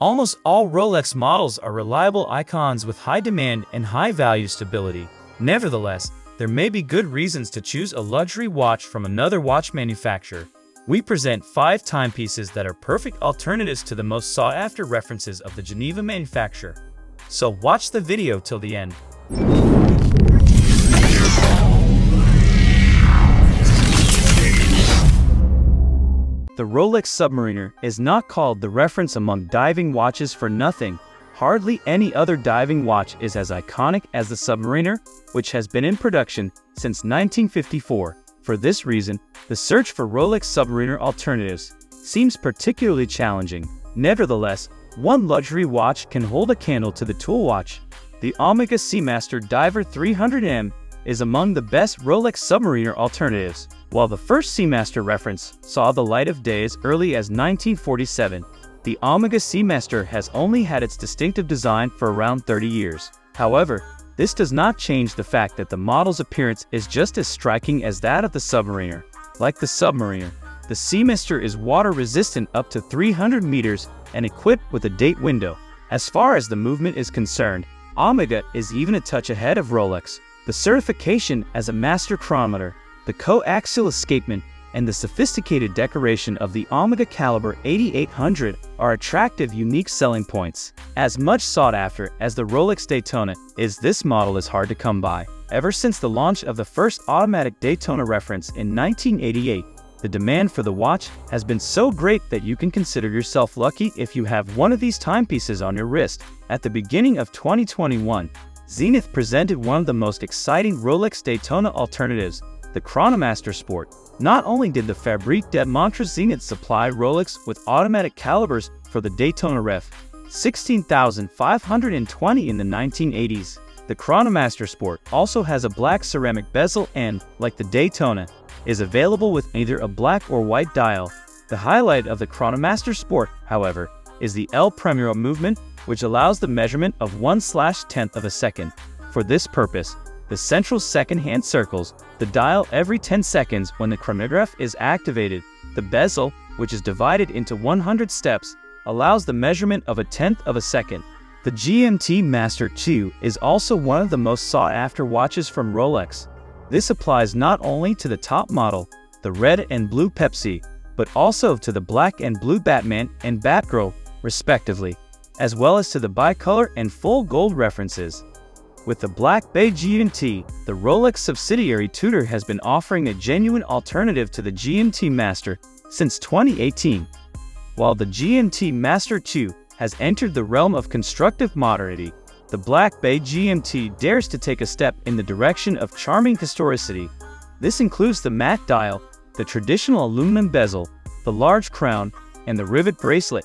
Almost all Rolex models are reliable icons with high demand and high value stability. Nevertheless, there may be good reasons to choose a luxury watch from another watch manufacturer. We present 5 timepieces that are perfect alternatives to the most sought-after references of the Geneva manufacturer. So watch the video till the end. The Rolex Submariner is not called the reference among diving watches for nothing. Hardly any other diving watch is as iconic as the Submariner, which has been in production since 1954. For this reason, the search for Rolex Submariner alternatives seems particularly challenging. Nevertheless, one luxury watch can hold a candle to the tool watch. The Omega Seamaster Diver 300M is among the best Rolex Submariner alternatives. While the first Seamaster reference saw the light of day as early as 1947, the Omega Seamaster has only had its distinctive design for around 30 years. However, this does not change the fact that the model's appearance is just as striking as that of the Submariner. Like the Submariner, the Seamaster is water-resistant up to 300 meters and equipped with a date window. As far as the movement is concerned, Omega is even a touch ahead of Rolex. The certification as a master chronometer, the coaxial escapement, and the sophisticated decoration of the Omega Caliber 8800 are attractive, unique selling points. As much sought after as the Rolex Daytona is, this model is hard to come by. Ever since the launch of the first automatic Daytona reference in 1988, the demand for the watch has been so great that you can consider yourself lucky if you have one of these timepieces on your wrist. At the beginning of 2021, Zenith presented one of the most exciting Rolex Daytona alternatives, the Chronomaster Sport. Not only did the Fabrique de Montre Zenith supply Rolex with automatic calibers for the Daytona Ref 16,520 in the 1980s, the Chronomaster Sport also has a black ceramic bezel and, like the Daytona, is available with either a black or white dial. The highlight of the Chronomaster Sport, however, is the El Primero movement, which allows the measurement of 1/10th of a second. For this purpose, the central second hand circles the dial every 10 seconds when the chronograph is activated. The bezel, which is divided into 100 steps, allows the measurement of 1/10th of a second. The GMT-Master 2 is also one of the most sought-after watches from Rolex. This applies not only to the top model, the red and blue Pepsi, but also to the black and blue Batman and Batgirl, respectively, as well as to the bicolor and full gold references. With the Black Bay GMT, the Rolex subsidiary Tudor has been offering a genuine alternative to the GMT-Master since 2018. While the GMT-Master 2 has entered the realm of constructive modernity, the Black Bay GMT dares to take a step in the direction of charming historicity. This includes the matte dial, the traditional aluminum bezel, the large crown, and the rivet bracelet.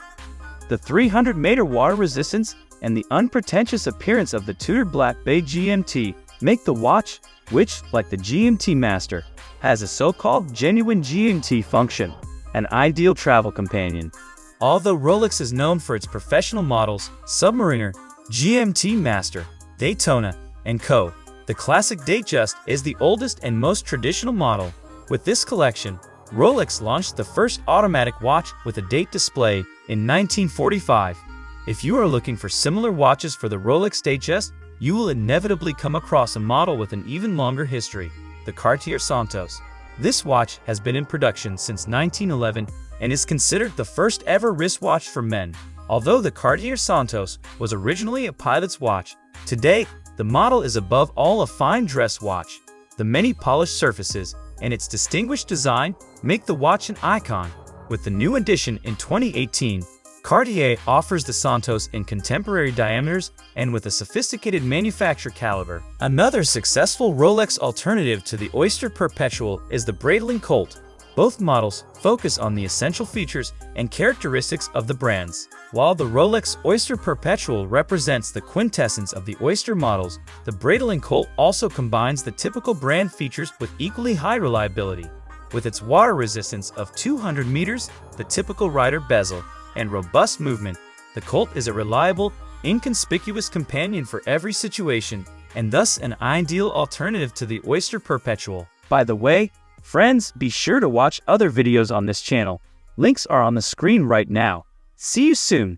The 300-meter water resistance and the unpretentious appearance of the Tudor Black Bay GMT make the watch, which, like the GMT-Master, has a so-called genuine GMT function, an ideal travel companion. Although Rolex is known for its professional models, Submariner, GMT-Master, Daytona, and Co., the classic Datejust is the oldest and most traditional model. With this collection, Rolex launched the first automatic watch with a date display in 1945. If you are looking for similar watches for the Rolex Datejust, you will inevitably come across a model with an even longer history, the Cartier Santos. This watch has been in production since 1911 and is considered the first ever wristwatch for men. Although the Cartier Santos was originally a pilot's watch, today the model is above all a fine dress watch. The many polished surfaces and its distinguished design make the watch an icon. With the new edition in 2018, Cartier offers the Santos in contemporary diameters and with a sophisticated manufacture caliber. Another successful Rolex alternative to the Oyster Perpetual is the Breitling Colt. Both models focus on the essential features and characteristics of the brands. While the Rolex Oyster Perpetual represents the quintessence of the Oyster models, the Breitling Colt also combines the typical brand features with equally high reliability. With its water resistance of 200 meters, the typical rider bezel, and robust movement, the Colt is a reliable, inconspicuous companion for every situation, and thus an ideal alternative to the Oyster Perpetual. By the way, friends, be sure to watch other videos on this channel. Links are on the screen right now. See you soon!